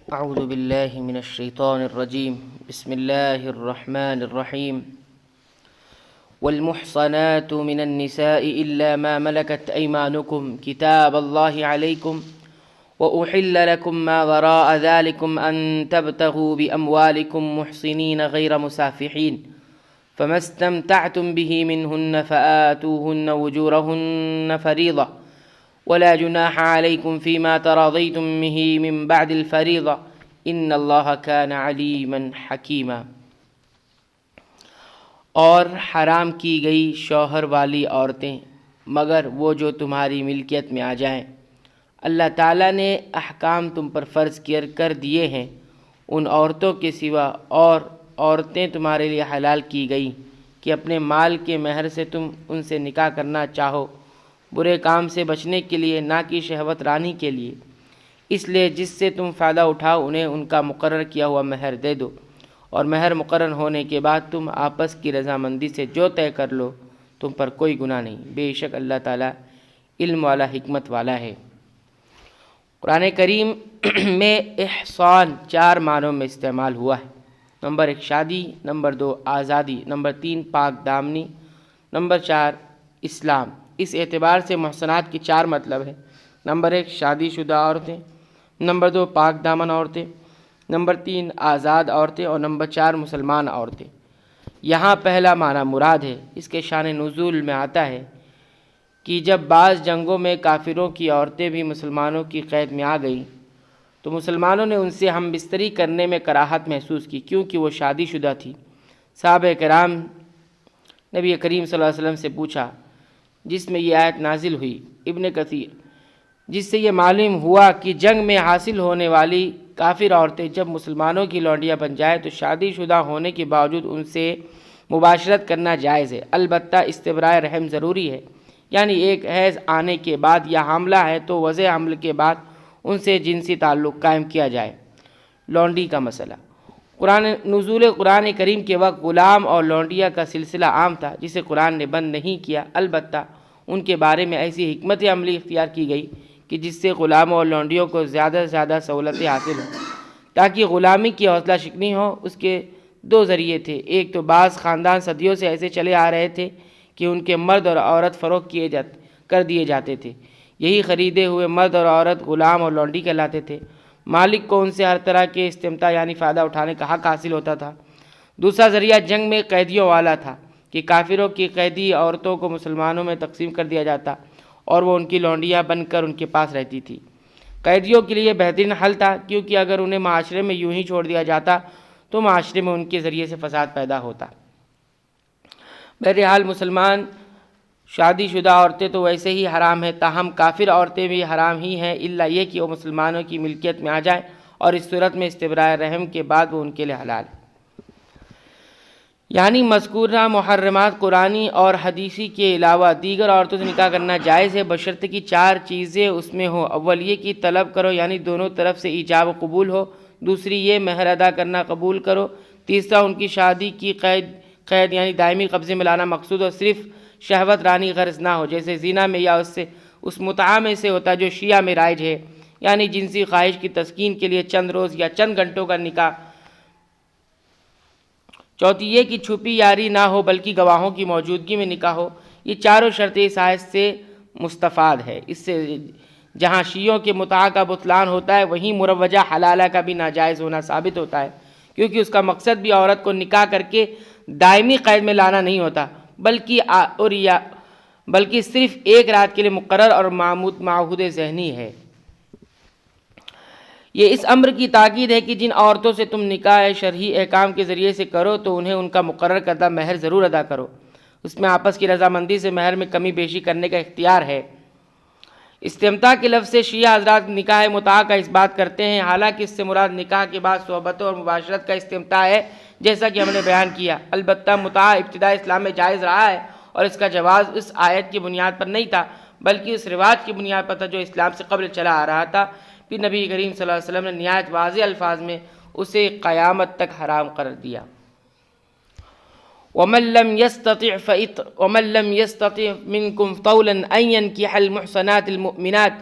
اعوذ باللہ من الشیطان الرجیم بسم اللہ الرحمن الرحیم والمحصنات من النساء إلا ما ملكت أيمانكم كتاب الله عليكم وأحل لكم ما وراء ذلكم أن تبتغوا بأموالكم محصنين غير مسافحين فما استمتعتم به منهن فآتوهن وجورهن فريضة ولا جناح عليكم فيما تراضيتم به من بعد الفريضة إن الله كان عليما حكيما۔ اور حرام کی گئی شوہر والی عورتیں مگر وہ جو تمہاری ملکیت میں آ جائیں۔ اللہ تعالیٰ نے احکام تم پر فرض کر دیے ہیں ان عورتوں کے سوا، اور عورتیں تمہارے لیے حلال کی گئی کہ اپنے مال کے مہر سے تم ان سے نکاح کرنا چاہو، برے کام سے بچنے کے لیے، نہ کہ شہوت رانی کے لیے۔ اس لیے جس سے تم فائدہ اٹھاؤ انہیں ان کا مقرر کیا ہوا مہر دے دو، اور مہر مقرر ہونے کے بعد تم آپس کی رضامندی سے جو طے کر لو تم پر کوئی گناہ نہیں، بے شک اللہ تعالیٰ علم والا حکمت والا ہے۔ قرآن کریم میں احصان 4 معنوں میں استعمال ہوا ہے۔ نمبر 1 شادی، نمبر 2 آزادی، نمبر 3 پاک دامنی، نمبر 4 اسلام۔ اس اعتبار سے محصنات کی 4 مطلب ہے۔ نمبر 1 شادی شدہ عورتیں، نمبر 2 پاک دامن عورتیں، نمبر 3 آزاد عورتیں، اور نمبر 4 مسلمان عورتیں۔ یہاں پہلا معنی مراد ہے۔ اس کے شان نزول میں آتا ہے کہ جب بعض جنگوں میں کافروں کی عورتیں بھی مسلمانوں کی قید میں آ گئیں تو مسلمانوں نے ان سے ہم بستری کرنے میں کراہت محسوس کی، کیونکہ وہ شادی شدہ تھی۔ صحابہ کرام نبی کریم صلی اللہ علیہ وسلم سے پوچھا، جس میں یہ آیت نازل ہوئی۔ ابن کثیر، جس سے یہ معلوم ہوا کہ جنگ میں حاصل ہونے والی کافر عورتیں جب مسلمانوں کی لونڈیاں بن جائیں تو شادی شدہ ہونے کے باوجود ان سے مباشرت کرنا جائز ہے، البتہ استبراء رحم ضروری ہے، یعنی ایک حیض آنے کے بعد یا حاملہ ہے تو وضع حمل کے بعد ان سے جنسی تعلق قائم کیا جائے۔ لونڈی کا مسئلہ۔ نزول قرآن کریم کے وقت غلام اور لونڈیا کا سلسلہ عام تھا، جسے قرآن نے بند نہیں کیا، البتہ ان کے بارے میں ایسی حکمت عملی اختیار کی گئی کہ جس سے غلاموں اور لونڈیوں کو زیادہ سے زیادہ سہولتیں حاصل ہوں۔ تاکہ غلامی کی حوصلہ شکنی ہو، اس کے 2 ذریعے تھے۔ ایک تو بعض خاندان صدیوں سے ایسے چلے آ رہے تھے کہ ان کے مرد اور عورت فروخت کر دیے جاتے تھے۔ یہی خریدے ہوئے مرد اور عورت غلام اور لونڈی کہلاتے تھے۔ مالک کو ان سے ہر طرح کے استمتاع یعنی فائدہ اٹھانے کا حق حاصل ہوتا تھا۔ دوسرا ذریعہ جنگ میں قیدیوں والا تھا کہ کافروں کی قیدی عورتوں کو مسلمانوں میں تقسیم کر دیا جاتا اور وہ ان کی لونڈیاں بن کر ان کے پاس رہتی تھی۔ قیدیوں کے لیے بہترین حل تھا، کیونکہ اگر انہیں معاشرے میں یوں ہی چھوڑ دیا جاتا تو معاشرے میں ان کے ذریعے سے فساد پیدا ہوتا۔ بہرحال مسلمان شادی شدہ عورتیں تو ویسے ہی حرام ہیں، تاہم کافر عورتیں بھی حرام ہی ہیں، الا یہ کہ وہ مسلمانوں کی ملکیت میں آ جائیں، اور اس صورت میں استبراء رحم کے بعد وہ ان کے لیے حلال ہے۔ یعنی مذکورہ محرمات قرآنی اور حدیثی کے علاوہ دیگر عورتوں سے نکاح کرنا جائز ہے، بشرط کہ 4 چیزیں اس میں ہوں۔ اول یہ کہ طلب کرو، یعنی دونوں طرف سے ایجاب و قبول ہو۔ دوسری یہ مہر ادا کرنا قبول کرو۔ تیسرا ان کی شادی کی قید یعنی دائمی قبضے میں لانا مقصود ہو، صرف شہوت رانی غرض نہ ہو، جیسے زنا میں یا اس متعہ میں سے ہوتا جو شیعہ میں رائج ہے، یعنی جنسی خواہش کی تسکین کے لیے چند روز یا چند گھنٹوں کا نکاح۔ چوتھی یہ کہ چھپی یاری نہ ہو بلکہ گواہوں کی موجودگی میں نکاح ہو۔ یہ چاروں شرطیں اس آیت سے مستفاد ہے۔ اس سے جہاں شیعوں کے متعہ کا بطلان ہوتا ہے، وہیں مروجہ حلالہ کا بھی ناجائز ہونا ثابت ہوتا ہے، کیونکہ اس کا مقصد بھی عورت کو نکاح کر کے دائمی قید میں لانا نہیں ہوتا، بلکہ صرف ایک رات کے لیے مقرر اور معہود ذہنی ہے۔ یہ اس امر کی تاکید ہے کہ جن عورتوں سے تم نکاح شرعی احکام کے ذریعے سے کرو تو انہیں ان کا مقرر کردہ مہر ضرور ادا کرو۔ اس میں آپس کی رضامندی سے مہر میں کمی بیشی کرنے کا اختیار ہے۔ استمتاع کے لفظ سے شیعہ حضرات نکاح متعہ کا اس بات کرتے ہیں، حالانکہ اس سے مراد نکاح کے بعد صحبتوں اور مباشرت کا استمتاع ہے، جیسا کہ ہم نے بیان کیا۔ البتہ متعہ ابتداء اسلام میں جائز رہا ہے، اور اس کا جواز اس آیت کی بنیاد پر نہیں تھا بلکہ اس رواج کی بنیاد پر تھا جو اسلام سے قبل چلا آ رہا تھا۔ پھر نبی کریم صلی اللہ علیہ وسلم نے نہایت واضح الفاظ میں اسے قیامت تک حرام قرار دیا۔ ومن لم يستطع منكم طولا أن ينكح المحصنات المؤمنات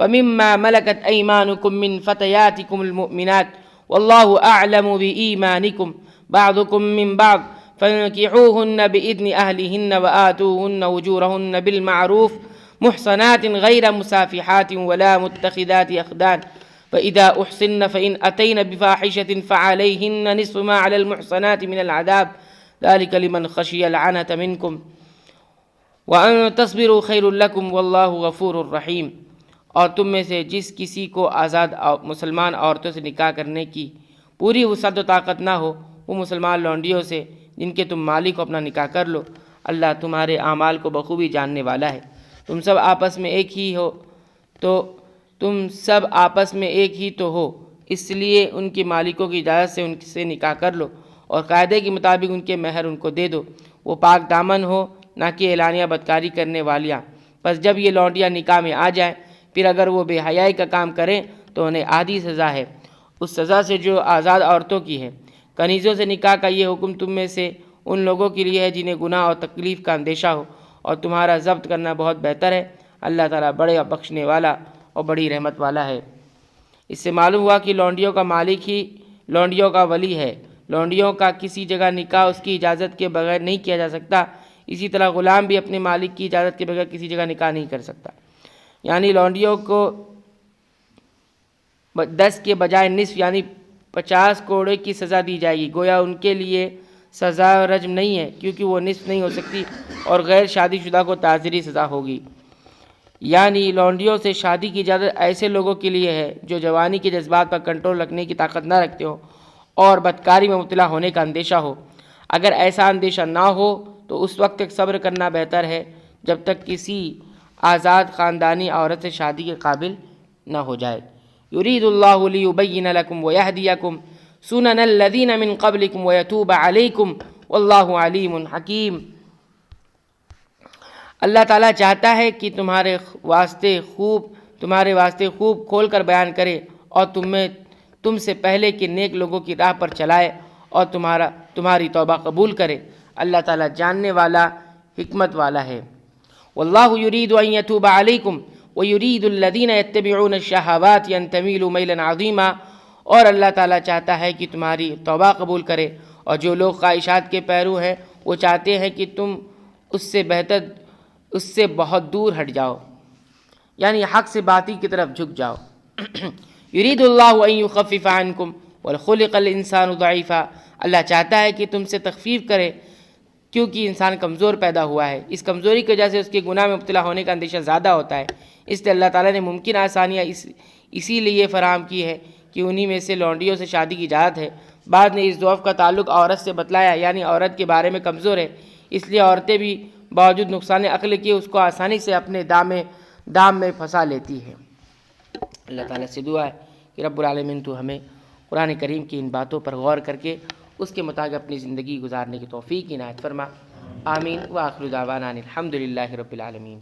فمما ملكت أيمانكم من فتياتكم المؤمنات والله أعلم بإيمانكم بعضكم من بعض فانكحوهن بإذن أهلهن وآتوهن أجورهن بالمعروف محصنات غير مسافحات ولا متخذات أخدان فإذا أحصن فإن أتين بفاحشة فعليهن نصف ما على المحصنات من العذاب ذلك لمن خشي العنة منكم وأن تصبروا خير لكم والله غفور رحيم۔ اور تم میں سے جس کسی کو آزاد مسلمان عورتوں سے نکاح کرنے کی پوری وسعت و طاقت نہ ہو وہ مسلمان لونڈیوں سے جن کے تم مالک ہو اپنا نکاح کر لو، اللہ تمہارے اعمال کو بخوبی جاننے والا ہے۔ تم سب آپس میں ایک ہی تو ہو، اس لیے ان کے مالکوں کی اجازت سے ان سے نکاح کر لو اور قاعدے کے مطابق ان کے مہر ان کو دے دو۔ وہ پاک دامن ہو، نہ کہ اعلانیہ بدکاری کرنے والیاں۔ بس جب یہ لونڈیاں نکاح میں آ جائیں پھر اگر وہ بے حیائی کا کام کریں تو انہیں آدھی سزا ہے، اس سزا سے جو آزاد عورتوں کی ہے۔ کنیزوں سے نکاح کا یہ حکم تم میں سے ان لوگوں کے لیے ہے جنہیں گناہ اور تکلیف کا اندیشہ ہو، اور تمہارا ضبط کرنا بہت بہتر ہے۔ اللہ تعالیٰ بڑے بخشنے والا اور بڑی رحمت والا ہے۔ اس سے معلوم ہوا کہ لونڈیوں کا مالک ہی لونڈیوں کا ولی ہے۔ لونڈیوں کا کسی جگہ نکاح اس کی اجازت کے بغیر نہیں کیا جا سکتا، اسی طرح غلام بھی اپنے مالک کی اجازت کے بغیر کسی جگہ نکاح نہیں کر سکتا۔ یعنی لونڈیوں کو 10 کے بجائے نصف یعنی 50 کوڑے کی سزا دی جائے گی، گویا ان کے لیے سزا رجم نہیں ہے کیونکہ وہ نصف نہیں ہو سکتی، اور غیر شادی شدہ کو تعزیری سزا ہوگی۔ یعنی لونڈیوں سے شادی کی اجازت ایسے لوگوں کے لیے ہے جو جوانی کے جذبات پر کنٹرول رکھنے کی طاقت نہ رکھتے ہو اور بدکاری میں مبتلا ہونے کا اندیشہ ہو۔ اگر ایسا اندیشہ نہ ہو تو اس وقت تک صبر کرنا بہتر ہے جب تک کسی آزاد خاندانی عورت سے شادی کے قابل نہ ہو جائے۔ یرید اللہ لیبین لکم ویہدیکم سنن الذین من قبلکم ویتوب علیکم واللہ علیم حکیم۔ اللہ تعالیٰ چاہتا ہے کہ تمہارے واسطے خوب کھول کر بیان کرے اور تم سے پہلے کے نیک لوگوں کی راہ پر چلائے اور تمہاری توبہ قبول کرے۔ اللہ تعالیٰ جاننے والا حکمت والا ہے۔ واللہ یرید ان یتوب علیکم ویرید الذین یتبعون الشہوات ان تمیلوا میلا عظیما، اور اللہ تعالیٰ چاہتا ہے کہ تمہاری توبہ قبول کرے، اور جو لوگ خواہشات کے پیرو ہیں وہ چاہتے ہیں کہ تم اس سے بہت دور ہٹ جاؤ، یعنی حق سے باطل کی طرف جھک جاؤ۔ یرید اللہ ان یخفف عنکم وخلق الانسان ضعیفا، اللہ چاہتا ہے کہ تم سے تخفیف کرے کیونکہ انسان کمزور پیدا ہوا ہے، اس کمزوری کی وجہ سے اس کے گناہ میں مبتلا ہونے کا اندیشہ زیادہ ہوتا ہے۔ اس لیے اللہ تعالیٰ نے ممکن آسانیاں اسی لیے فراہم کی ہے کہ انہی میں سے لونڈیوں سے شادی کی اجازت ہے۔ بعد نے اس ضعف کا تعلق عورت سے بتلایا، یعنی عورت کے بارے میں کمزور ہے، اس لیے عورتیں بھی باوجود نقصان عقل کے اس کو آسانی سے اپنے دام میں پھنسا لیتی ہیں۔ اللہ تعالیٰ سے دعا ہے کہ رب العالمین تو ہمیں قرآن کریم کی ان باتوں پر غور کر کے اس کے مطابق اپنی زندگی گزارنے کی توفیق عنایت فرما۔ آمین۔ وآخر دعوانا الحمد للہ رب العالمین۔